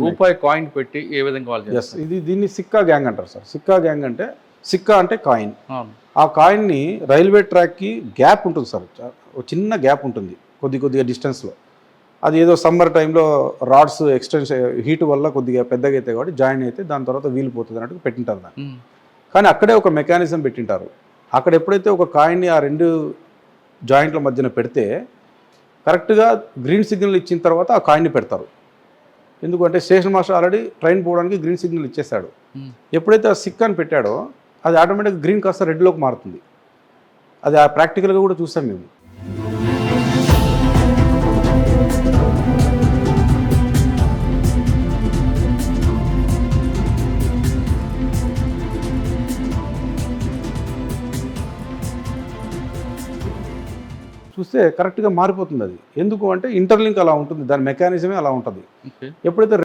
రూపాయి కాయిన్ పెట్టి ఏ విధంగా వాళ్ళు ఎస్, దీన్ని సిక్కా గ్యాంగ్ అంటారు సార్. సిక్కా గ్యాంగ్ అంటే సిక్కా అంటే కాయిన్. అవును. ఆ కాయిన్ని రైల్వే ట్రాక్కి గ్యాప్ ఉంటుంది సార్, ఒక చిన్న గ్యాప్ ఉంటుంది కొద్దిగా డిస్టెన్స్లో. అది ఏదో సమ్మర్ టైంలో రాడ్స్ ఎక్స్టెన్షన్ హీట్ వల్ల కొద్దిగా పెద్దగా అయితే కాబట్టి జాయిన్ అయితే దాని తర్వాత వీలిపోతుంది అన్నట్టు పెట్టింటారు దాన్ని. కానీ అక్కడే ఒక మెకానిజం పెట్టింటారు. అక్కడ ఎప్పుడైతే ఒక కాయిన్ని ఆ రెండు జాయింట్ల మధ్యన పెడితే కరెక్ట్గా గ్రీన్ సిగ్నల్ ఇచ్చిన తర్వాత ఆ కాయిన్ని పెడతారు. ఎందుకంటే స్టేషన్ మాస్టర్ ఆల్రెడీ ట్రైన్ పోవడానికి గ్రీన్ సిగ్నల్ ఇచ్చేస్తాడు. ఎప్పుడైతే ఆ సిక్ అని పెట్టాడో అది ఆటోమేటిక్గా గ్రీన్ కాస్త రెడ్లోకి మారుతుంది. అది ఆ ప్రాక్టికల్గా కూడా చూసాం మేము. చూస్తే కరెక్ట్గా మారిపోతుంది అది. ఎందుకు అంటే ఇంటర్లింక్ అలా ఉంటుంది, దాని మెకానిజమే అలా ఉంటుంది. ఎప్పుడైతే